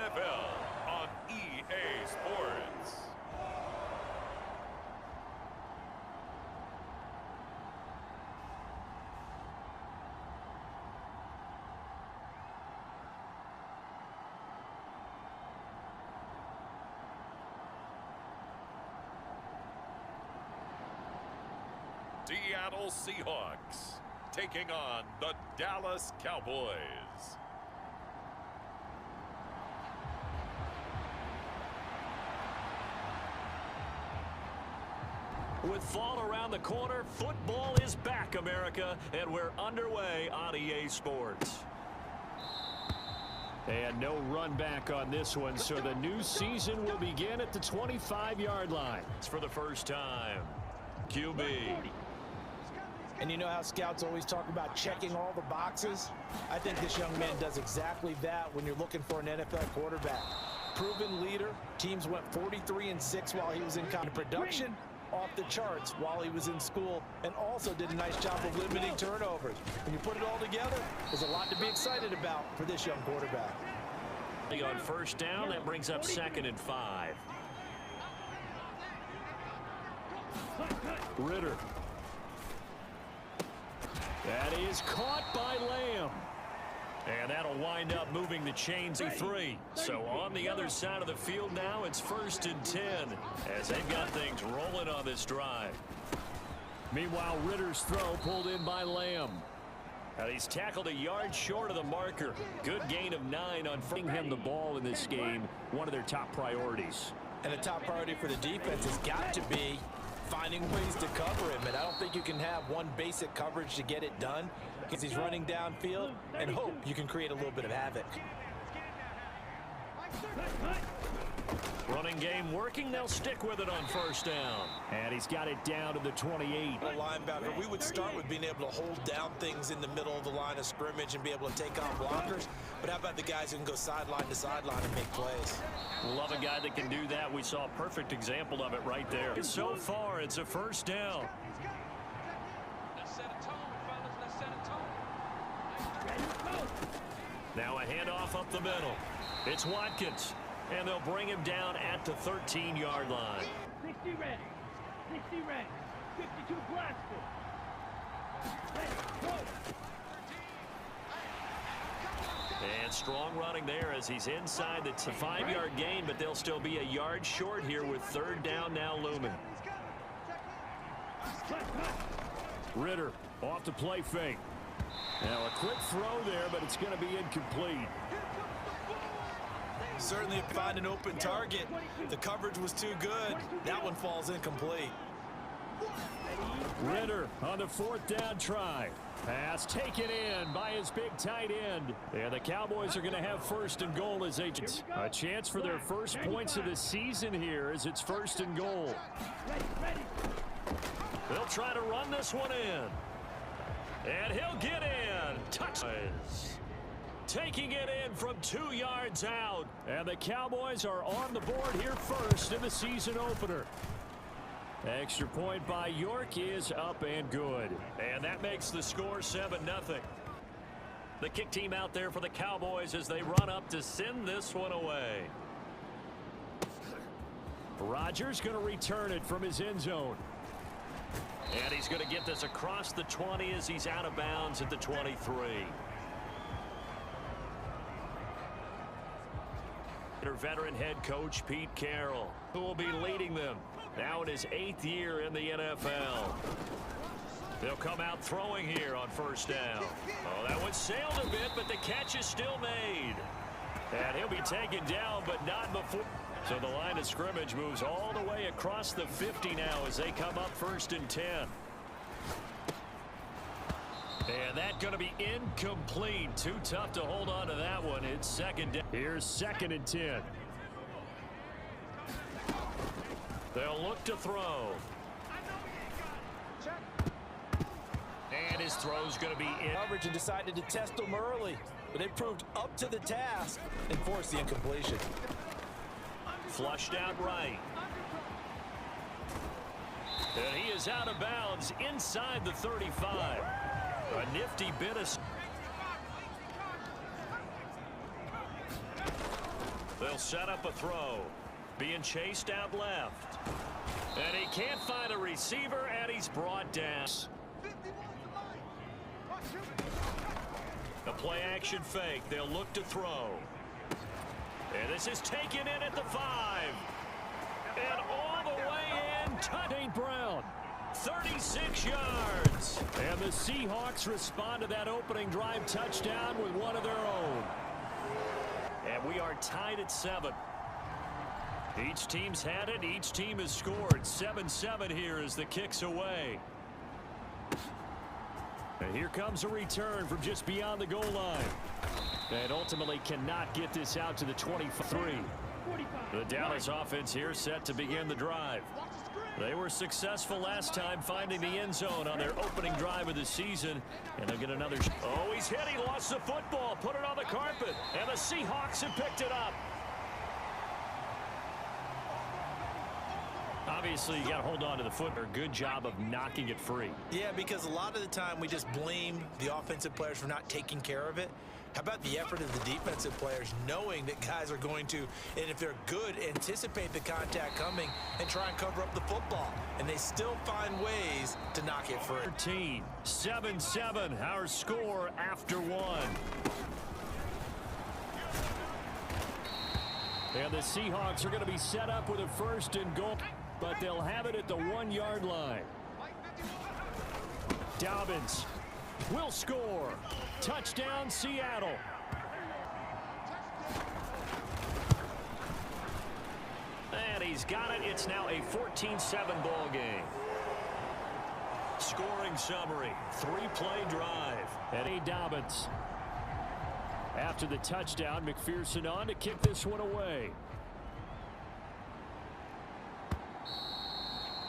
NFL on EA Sports. Seattle Seahawks taking on the Dallas Cowboys. With fall around the corner, football is back, America, and we're underway on EA Sports. And no run back on this one, so the new season will begin at the 25-yard line. It's for the first time. QB. And you know how scouts always talk about checking all the boxes? I think this young man does exactly that when you're looking for an NFL quarterback. Proven leader. Teams went 43-6 while he was in college. Production off the charts while he was in school, and also did a nice job of limiting turnovers. When you put it all together, there's a lot to be excited about for this young quarterback. On first down, that brings up 2nd and 5. Ritter. That is caught by Lamb. And that'll wind up moving the chains to 3. So on the other side of the field now, it's 1st and 10 as they've got things rolling on this drive. Meanwhile, Ritter's throw pulled in by Lamb. He's tackled a yard short of the marker. Good gain of 9 on bringing him the ball in this game, one of their top priorities. And the top priority for the defense has got to be finding ways to cover him. And I don't think you can have one basic coverage to get it done, because he's running downfield, and hope you can create a little bit of havoc. Running game working. They'll stick with it on first down. And he's got it down to the 28. A linebacker, we would start with being able to hold down things in the middle of the line of scrimmage and be able to take on blockers. But how about the guys who can go sideline to sideline and make plays? Love a guy that can do that. We saw a perfect example of it right there. So far, it's a first down. Now a handoff up the middle. It's Watkins. And they'll bring him down at the 13-yard line. 60 ready. 60 ready. 52 blasted. And strong running there as he's inside the 5-yard gain, but they'll still be a yard short here with 3rd down now looming. Ritter off the play fake. Now a quick throw there, but it's going to be incomplete. Certainly find an open target. The coverage was too good. That one falls incomplete. Ritter on the 4th down try. Pass taken in by his big tight end. And the Cowboys are going to have 1st and goal as a chance for their first points of the season here as it's 1st and goal. They'll try to run this one in. And he'll get in. Touches. Taking it in from 2 yards out. And the Cowboys are on the board here first in the season opener. Extra point by York is up and good. And that makes the score 7-0. The kick team out there for the Cowboys as they run up to send this one away. Rodgers going to return it from his end zone. And he's going to get this across the 20 as he's out of bounds at the 23. Their veteran head coach Pete Carroll, who will be leading them now in his 8th year in the NFL. They'll come out throwing here on first down. Oh, that one sailed a bit, but the catch is still made. And he'll be taken down, but not before. So the line of scrimmage moves all the way across the 50 now as they come up 1st and 10. And that's going to be incomplete. Too tough to hold on to that one. It's 2nd down. Here's 2nd and 10. They'll look to throw. And his throw's going to be in. Coverage and decided to test them early, but they proved up to the task and forced the incompletion. Flushed out right. And he is out of bounds inside the 35. A nifty bit of... The they'll set up a throw. Being chased out left. And he can't find a receiver, and he's brought down. A play-action fake. They'll look to throw. And this is taken in at the 5. And all the way in. St. Brown. 36 yards. And the Seahawks respond to that opening drive touchdown with one of their own. And we are tied at 7. Each team's had it. Each team has scored. 7-7 here as the kick's away. And here comes a return from just beyond the goal line. And ultimately cannot get this out to the 23. The Dallas offense here set to begin the drive. They were successful last time finding the end zone on their opening drive of the season. And they'll get another. Oh, he's hit. He lost the football. Put it on the carpet. And the Seahawks have picked it up. Obviously, you got to hold on to the football. Good job of knocking it free. Yeah, because a lot of the time we just blame the offensive players for not taking care of it. How about the effort of the defensive players knowing that guys are going to, and if they're good, anticipate the contact coming and try and cover up the football. And they still find ways to knock it free. 13, 7-7, our score after 1. And the Seahawks are going to be set up with a 1st and goal, but they'll have it at the 1-yard line. Dobbins will score. Touchdown, Seattle. And he's got it. It's now a 14-7 ball game. Scoring summary. 3-play drive. Eddie Dobbins. After the touchdown, McPherson on to kick this one away.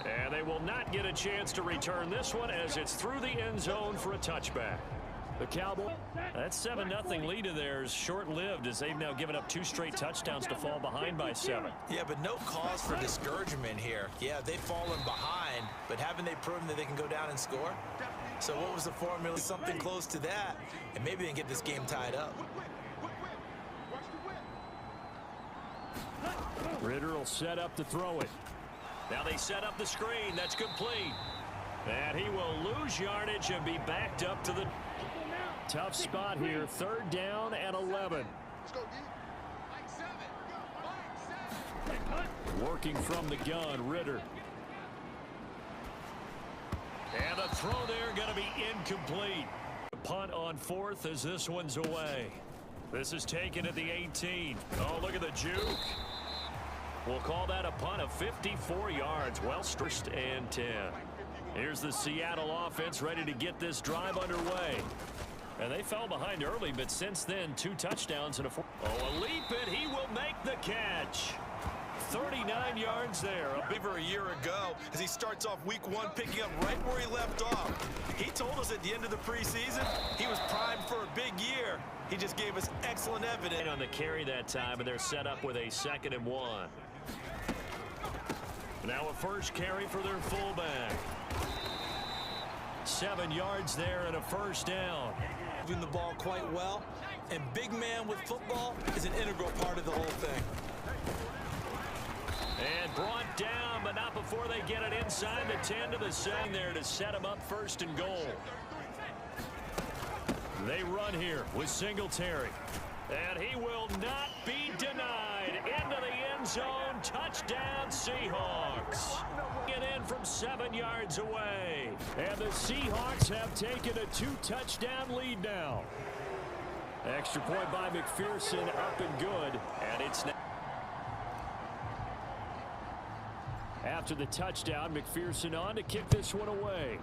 And they will not get a chance to return this one as it's through the end zone for a touchback. The Cowboys, that 7-0 lead of theirs short-lived as they've now given up 2 straight touchdowns to fall behind by 7. Yeah, but no cause for discouragement here. Yeah, they've fallen behind, but haven't they proven that they can go down and score? So what was the formula? Something close to that, and maybe they can get this game tied up. Ritter will set up to throw it. Now they set up the screen. That's complete. And he will lose yardage and be backed up to the tough spot here. 3rd down and 11. Working from the gun, Ritter. And the throw there going to be incomplete. Punt on 4th as this one's away. This is taken at the 18. Oh, look at the juke. We'll call that a punt of 54 yards. Well, 1st and 10. Here's the Seattle offense ready to get this drive underway. And they fell behind early, but since then, 2 touchdowns and a 4. Oh, a leap, and he will make the catch. 39 yards there. Over a year ago, as he starts off week 1, picking up right where he left off. He told us at the end of the preseason he was primed for a big year. He just gave us excellent evidence. On the carry that time, and they're set up with a 2nd and 1. Now a 1st carry for their fullback. 7 yards there and a 1st down. Moving the ball quite well, and big man with football is an integral part of the whole thing. And brought down, but not before they get it inside the 10 to the 7 there to set them up 1st and goal. They run here with Singletary. And he will not be denied. Into the end zone. Touchdown, Seahawks. Get in from 7 yards away. And the Seahawks have taken a 2-touchdown lead now. Extra point by McPherson, up and good. And it's now. After the touchdown, McPherson on to kick this one away.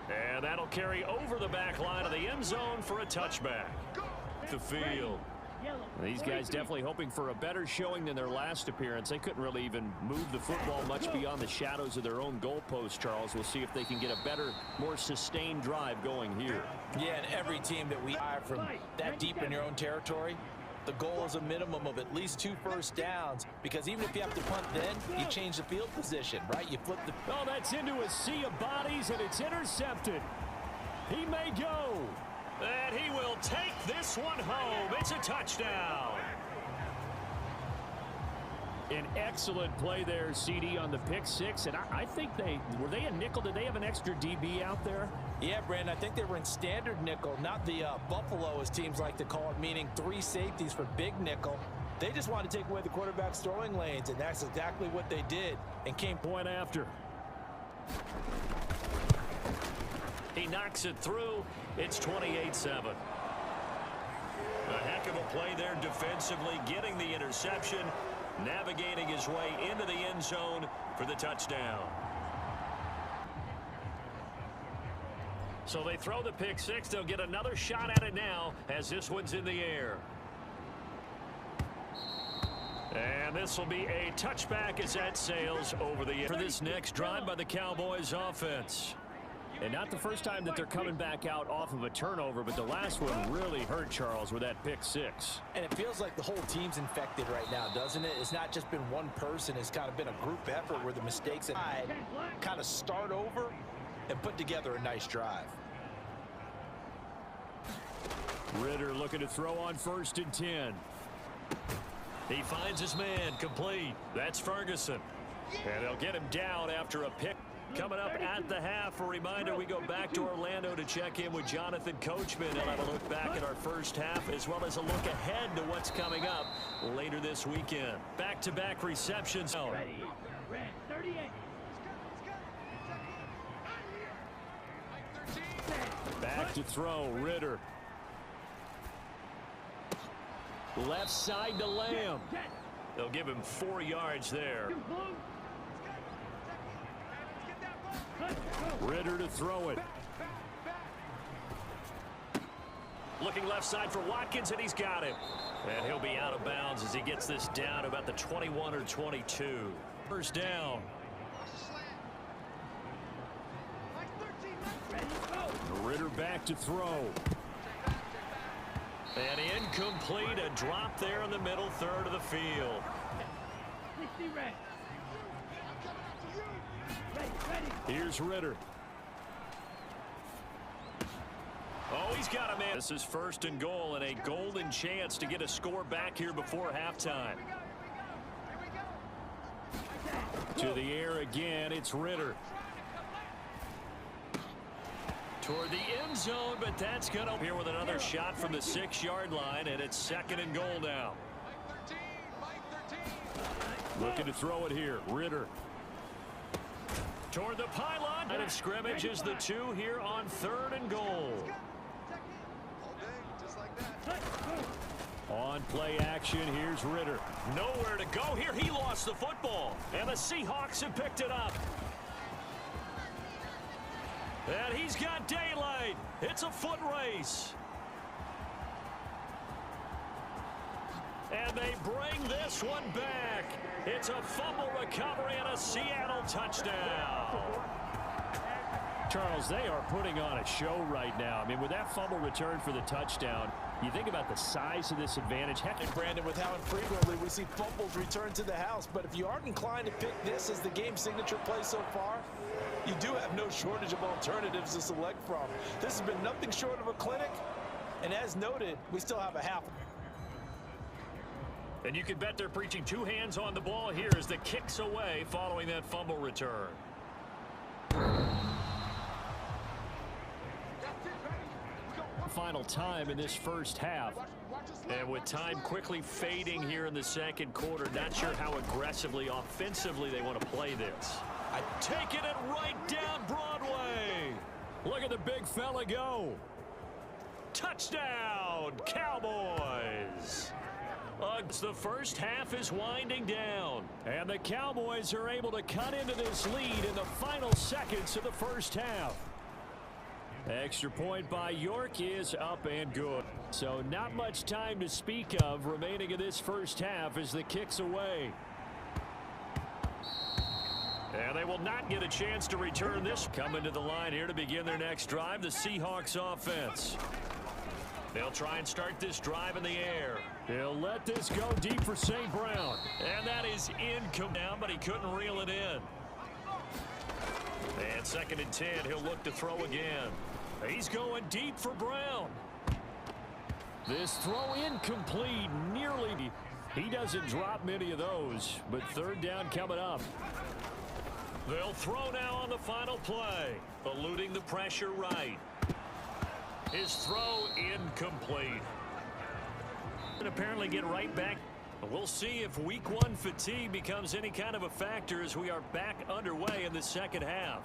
And that'll carry over the back line of the end zone for a touchback. The field. These guys definitely hoping for a better showing than their last appearance. They couldn't really even move the football much beyond the shadows of their own goalpost, Charles. We'll see if they can get a better, more sustained drive going here. Yeah, and every team that we hire from that deep in your own territory, the goal is a minimum of at least 2 first downs, because even if you have to punt then, you change the field position, right? You flip the... Oh, that's into a sea of bodies, and it's intercepted. He may go. And he will take this one home. It's a touchdown. An excellent play there, CD, on the pick six. And I think were they a nickel? Did they have an extra DB out there? Yeah, Brandon, I think they were in standard nickel, not the Buffalo, as teams like to call it, meaning 3 safeties for big nickel. They just wanted to take away the quarterback's throwing lanes, and that's exactly what they did. And came point after. He knocks it through. It's 28-7. A heck of a play there defensively, getting the interception, navigating his way into the end zone for the touchdown. So they throw the pick six. They'll get another shot at it now as this one's in the air. And this will be a touchback as that sails over the air for this next drive by the Cowboys offense. And not the first time that they're coming back out off of a turnover, but the last one really hurt Charles with that pick six. And it feels like the whole team's infected right now, doesn't it? It's not just been one person. It's kind of been a group effort where the mistakes that kind of start over and put together a nice drive. Ritter looking to throw on 1st and 10. He finds his man, complete. That's Ferguson. And they'll get him down after a pick. Coming up at the half, a reminder, we go back to Orlando to check in with Jonathan Coachman. He'll have a look back at our first half as well as a look ahead to what's coming up later this weekend. Back-to-back receptions. Ready. Red 38. Back to throw, Ritter. Left side to Lamb. They'll give him 4 yards there. Ritter to throw it. Looking left side for Watkins, and he's got it. And he'll be out of bounds as he gets this down about the 21 or 22. First down. Ritter back to throw. And incomplete, a drop there in the middle third of the field. 60 red. Here's Ritter. Oh, he's got a man. This is 1st and goal and a golden chance to get a score back here before halftime. To the air again, it's Ritter. Toward the end zone, but that's going to here with another shot from the 6-yard line, and it's 2nd and goal now. Looking to throw it here, Ritter. Toward the pylon. Line of scrimmage is the 2 here on 3rd and goal. On play action, here's Ritter. Nowhere to go here. He lost the football, and the Seahawks have picked it up. And he's got daylight. It's a foot race. And they bring this one back. It's a fumble recovery and a Seattle touchdown. Charles, they are putting on a show right now. I mean, with that fumble return for the touchdown, you think about the size of this advantage. Heck, And Brandon, with how infrequently we see fumbles return to the house, but if you aren't inclined to pick this as the game signature play so far, you do have no shortage of alternatives to select from. This has been nothing short of a clinic, and as noted, we still have a half. And you can bet they're preaching 2 hands on the ball here as the kicks away following that fumble return. Final time in this first half. And with time quickly fading here in the second quarter, not sure how aggressively, offensively they want to play this. Taking it right down Broadway. Look at the big fella go. Touchdown, Cowboys. The first half is winding down, and the Cowboys are able to cut into this lead in the final seconds of the first half. Extra point by York is up and good. So not much time to speak of remaining in this first half as the kick's away. And they will not get a chance to return this. Coming to the line here to begin their next drive, the Seahawks offense. They'll try and start this drive in the air. He'll let this go deep for St. Brown. And that is incomplete down, but he couldn't reel it in. And 2nd and 10, he'll look to throw again. He's going deep for Brown. This throw incomplete, nearly. He doesn't drop many of those, but third down coming up. They'll throw now on the final play, eluding the pressure right. His throw incomplete. And apparently get right back. We'll see if week 1 fatigue becomes any kind of a factor as we are back underway in the second half.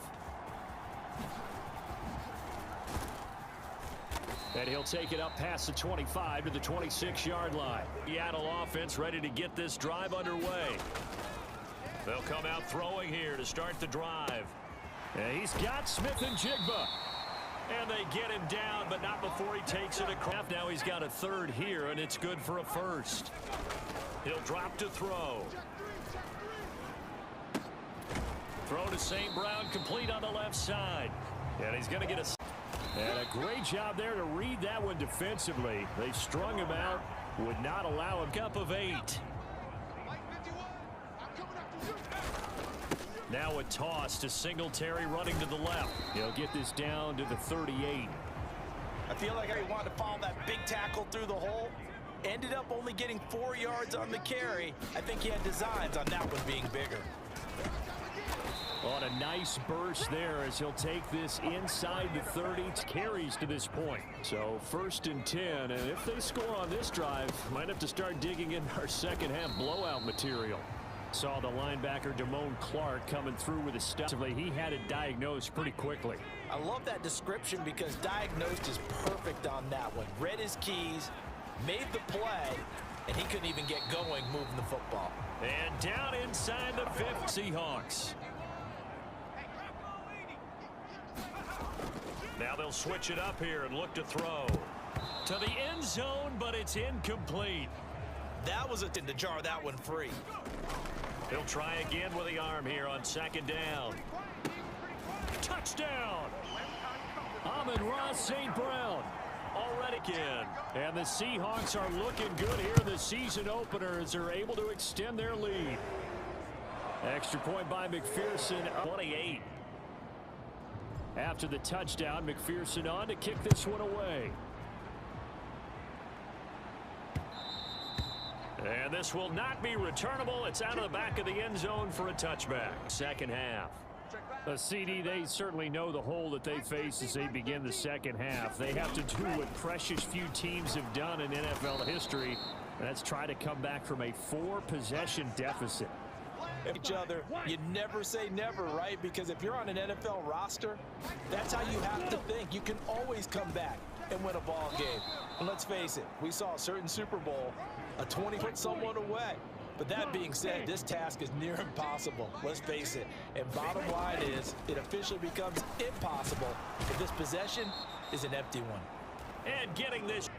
And he'll take it up past the 25 to the 26-yard line. Seattle offense ready to get this drive underway. They'll come out throwing here to start the drive. And he's got Smith and Jigba. And they get him down, but not before he takes it across. Now he's got a third here, and it's good for a first. He'll drop to throw. Throw to St. Brown, complete on the left side. And he's going to get a... And a great job there to read that one defensively. They strung him out, would not allow a cup of 8. Now a toss to Singletary running to the left. He'll get this down to the 38. I feel like he wanted to follow that big tackle through the hole. Ended up only getting 4 yards on the carry. I think he had designs on that one being bigger. On a nice burst there as he'll take this inside the 30. Carries to this point. So 1st and 10. And if they score on this drive, might have to start digging in our second half blowout material. Saw the linebacker Damone Clark coming through with a stop. He had it diagnosed pretty quickly. I love that description because diagnosed is perfect on that one. Read his keys, made the play, and he couldn't even get going moving the football. And down inside the 5th, Seahawks. Now they'll switch it up here and look to throw. To the end zone, but it's incomplete. That was to jar that one free. He'll try again with the arm here on 2nd down. Touchdown! Amon-Ra St. Brown already again. And the Seahawks are looking good here in the season opener as they're able to extend their lead. Extra point by McPherson, 28. After the touchdown, McPherson on to kick this one away. And this will not be returnable. It's out of the back of the end zone for a touchback. Second half. A CD, they certainly know the hole that they face as they begin the second half. They have to do what precious few teams have done in NFL history. And that's try to come back from a 4-possession deficit. Each other, you never say never, right? Because if you're on an NFL roster, that's how you have to think. You can always come back and win a ball game. And let's face it, we saw a certain Super Bowl, a 20 put someone away. But that being said, this task is near impossible. Let's face it. And bottom line is, it officially becomes impossible if this possession is an empty one. And getting this.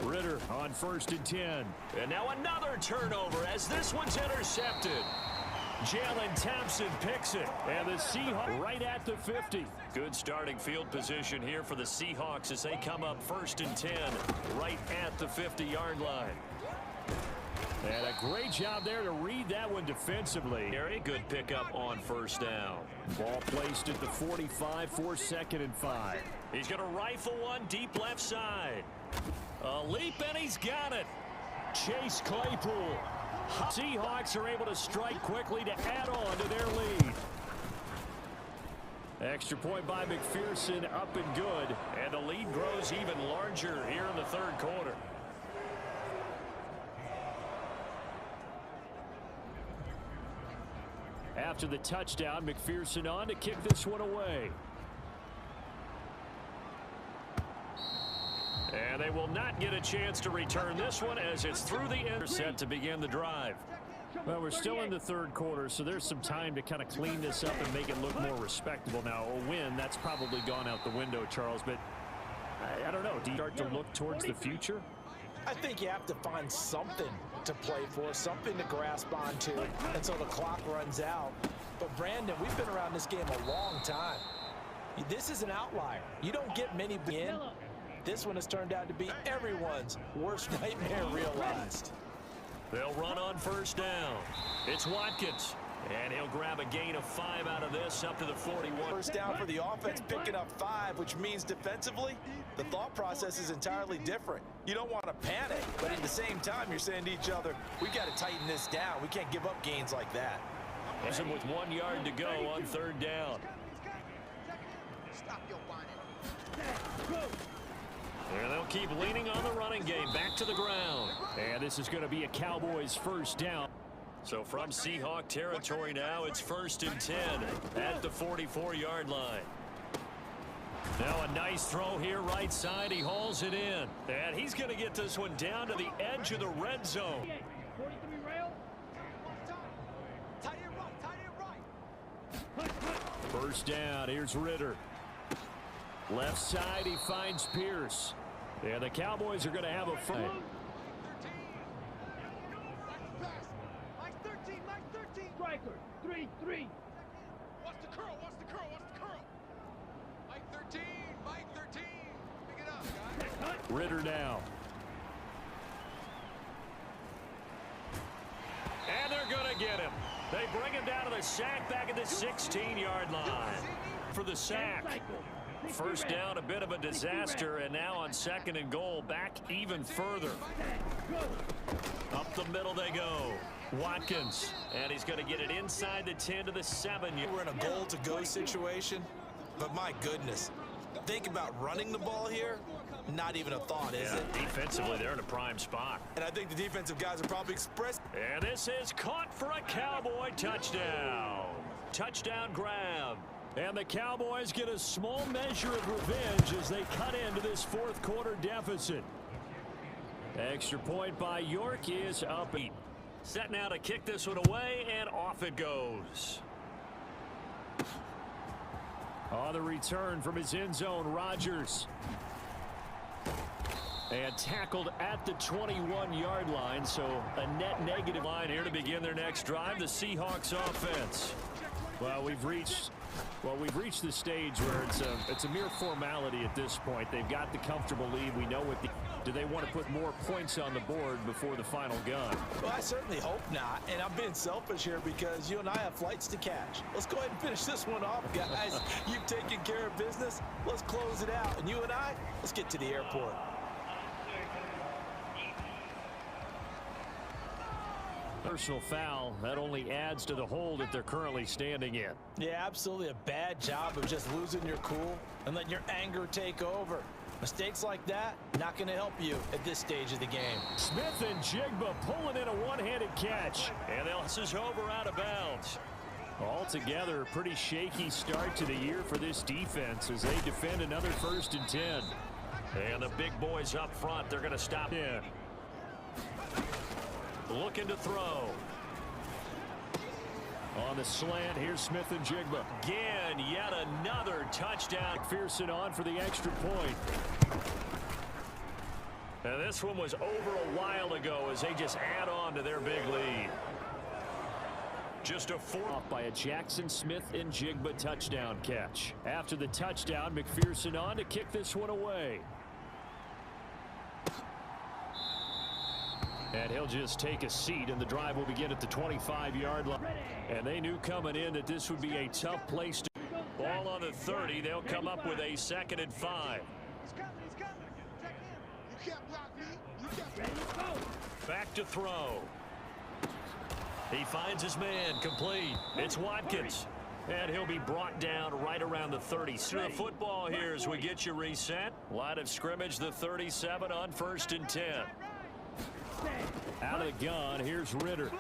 Ritter on 1st and 10. And now another turnover as this one's intercepted. Jalen Thompson picks it. And the Seahawks right at the 50. Good starting field position here for the Seahawks as they come up 1st and 10 right at the 50-yard line. And a great job there to read that one defensively. Very good pickup on 1st down. Ball placed at the 45 for 2nd and 5. He's going to rifle one deep left side. A leap, and he's got it. Chase Claypool. Seahawks are able to strike quickly to add on to their lead. Extra point by McPherson, up and good. And the lead grows even larger here in the 3rd quarter. After the touchdown, McPherson on to kick this one away. And they will not get a chance to return this one as it's through the intercept to begin the drive. Well, we're still in the 3rd quarter, so there's some time to kind of clean this up and make it look more respectable. Now, a win, that's probably gone out the window, Charles, but I don't know. Do you start to look towards the future? I think you have to find something to play for, something to grasp onto until the clock runs out. But, Brandon, we've been around this game a long time. This is an outlier. You don't get many in. This one has turned out to be everyone's worst nightmare realized. They'll run on 1st down. It's Watkins. And he'll grab a gain of 5 out of this up to the 41. First down for the offense, picking up 5, which means defensively, the thought process is entirely different. You don't want to panic, but at the same time, you're saying to each other, we got to tighten this down. We can't give up gains like that. With 1 yard to go on 3rd down. Stop your whining. And they'll keep leaning on the running game. Back to the ground. And this is going to be a Cowboys first down. So from Seahawk territory now, it's 1st and 10 at the 44-yard line. Now a nice throw here right side. He hauls it in. And he's going to get this one down to the edge of the red zone. 43 rail. Tie it right. First down. Here's Ritter. Left side, he finds Pierce. And the Cowboys are going to have a fight. Mike 13, Mike 13. Striker, 3-3. Watch the curl, watch the curl, watch the curl. Mike 13, Mike 13. Pick it up, guys. Ritter now. And they're going to get him. They bring him down to the sack back at the 16-yard line for the sack. First down, a bit of a disaster, and now on 2nd and goal, back even further. Up the middle they go. Watkins, and he's going to get it inside the 10 to the 7. We're in a goal-to-go situation, but my goodness, think about running the ball here. Not even a thought, is it? Defensively, they're in a prime spot. And I think the defensive guys are probably expressed. And this is caught for a Cowboy touchdown. Touchdown grab. And the Cowboys get a small measure of revenge as they cut into this 4th quarter deficit. Extra point by York is up. Set now to kick this one away, and off it goes. On the return from his end zone, Rodgers. And tackled at the 21-yard line, so a net negative line here to begin their next drive. The Seahawks offense. Well, we've reached the stage where it's a mere formality at this point. They've got the comfortable lead. We know what do they want to put more points on the board before the final gun? Well, I certainly hope not, and I'm being selfish here because you and I have flights to catch. Let's go ahead and finish this one off, guys. You've taken care of business. Let's close it out, and you and I, let's get to the airport. Personal foul. That only adds to the hole that they're currently standing in. Yeah, absolutely a bad job of just losing your cool and letting your anger take over. Mistakes like that, not going to help you at this stage of the game. Smith and Jigba pulling in a one-handed catch. And this is over out of bounds. Altogether, a pretty shaky start to the year for this defense as they defend another 1st and 10. And the big boys up front, they're going to stop in. Looking to throw. On the slant, here's Smith and Jigba. Again, yet another touchdown. McPherson on for the extra point. And this one was over a while ago as they just add on to their big lead. Just a 4 off by a Jackson Smith and Jigba touchdown catch. After the touchdown, McPherson on to kick this one away. And he'll just take a seat, and the drive will begin at the 25-yard line. And they knew coming in that this would be a tough place to. Ball on the 30. They'll come up with a 2nd and 5. Back to throw. He finds his man, complete. It's Watkins. And he'll be brought down right around the 30. So the football here as we get you reset. Line of scrimmage, the 37 on 1st and 10. Out of the gun, here's Ritter.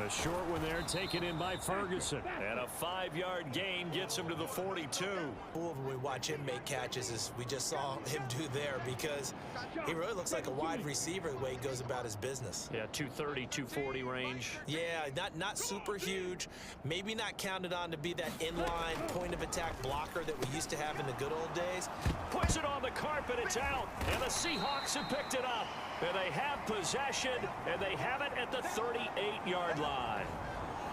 A short one there taken in by Ferguson. And a 5-yard gain gets him to the 42. Cool when we watch him make catches as we just saw him do there because he really looks like a wide receiver the way he goes about his business. Yeah, 230, 240 range. Yeah, not super huge. Maybe not counted on to be that inline point of attack blocker that we used to have in the good old days. Puts it on the carpet, it's out. And the Seahawks have picked it up. And they have possession, and they have it at the 38-yard line.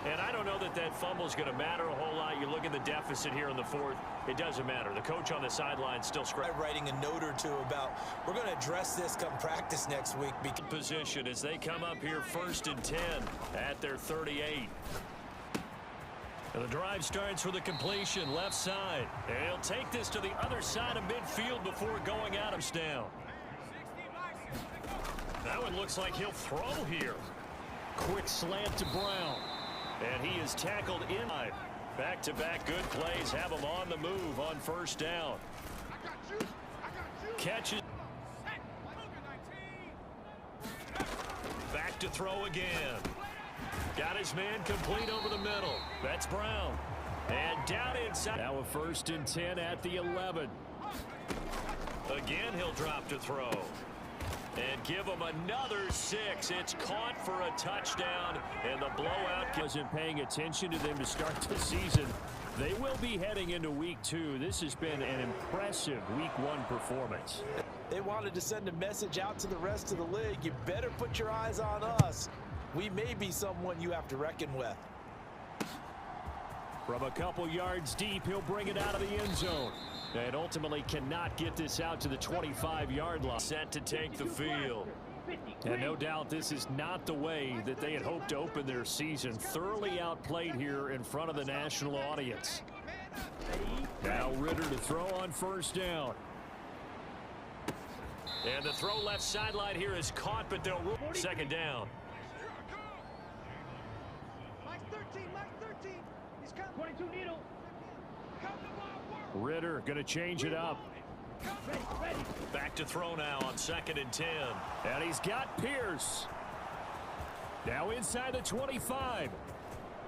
And I don't know that that fumble is going to matter a whole lot. You look at the deficit here in the 4th. It doesn't matter. The coach on the sideline still scratching. Writing a note or two about we're going to address this come practice next week. Position as they come up here 1st and 10 at their 38. And the drive starts with a completion left side. And he'll take this to the other side of midfield before going out of down. That one looks like he'll throw here. Quick slant to Brown. And he is tackled in. Back-to-back good plays have him on the move on first down. Catches. Back to throw again. Got his man complete over the middle. That's Brown. And down inside. Now a 1st and 10 at the 11. Again, he'll drop to throw. And give him another 6. It's caught for a touchdown. And the blowout wasn't paying attention to them to start the season. They will be heading into week 2. This has been an impressive week 1 performance. They wanted to send a message out to the rest of the league. You better put your eyes on us. We may be someone you have to reckon with. From a couple yards deep, he'll bring it out of the end zone. And ultimately cannot get this out to the 25-yard line. Set to take the field. And no doubt this is not the way that they had hoped to open their season. Thoroughly outplayed here in front of the national audience. Now Ritter to throw on first down. And the throw left sideline here is caught, but they'll rule second down. Mike 13, Mike 13. He's coming. 22 needle. Ritter going to change it up. Ready. Back to throw now on 2nd and 10. And he's got Pierce. Now inside the 25.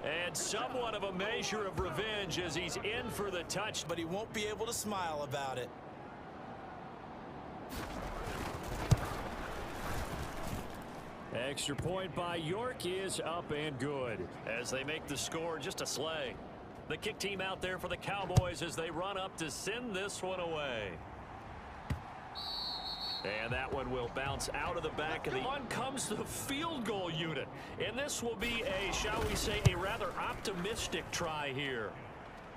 And somewhat of a measure of revenge as he's in for the touch. But he won't be able to smile about it. Extra point by York is up and good. As they make the score just a sleigh. The kick team out there for the Cowboys as they run up to send this one away. And that one will bounce out of the back of the. On comes the field goal unit. And this will be a, shall we say, a rather optimistic try here.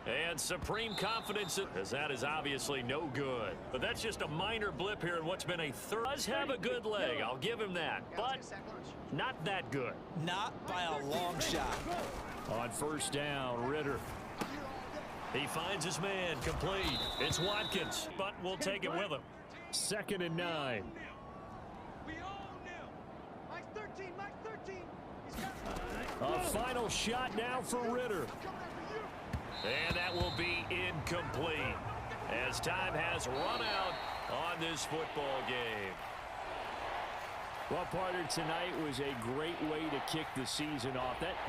And supreme confidence, as that is obviously no good. But that's just a minor blip here in what's been a third. Does have a good leg, I'll give him that. But not that good. Not by a long shot. On first down, Ritter. He finds his man complete. It's Watkins, but we'll take it with him. 2nd and 9. We own them. Mike 13, Mike 13. He's coming. A final shot now for Ritter. And that will be incomplete as time has run out on this football game. Well, partner, tonight was a great way to kick the season off. That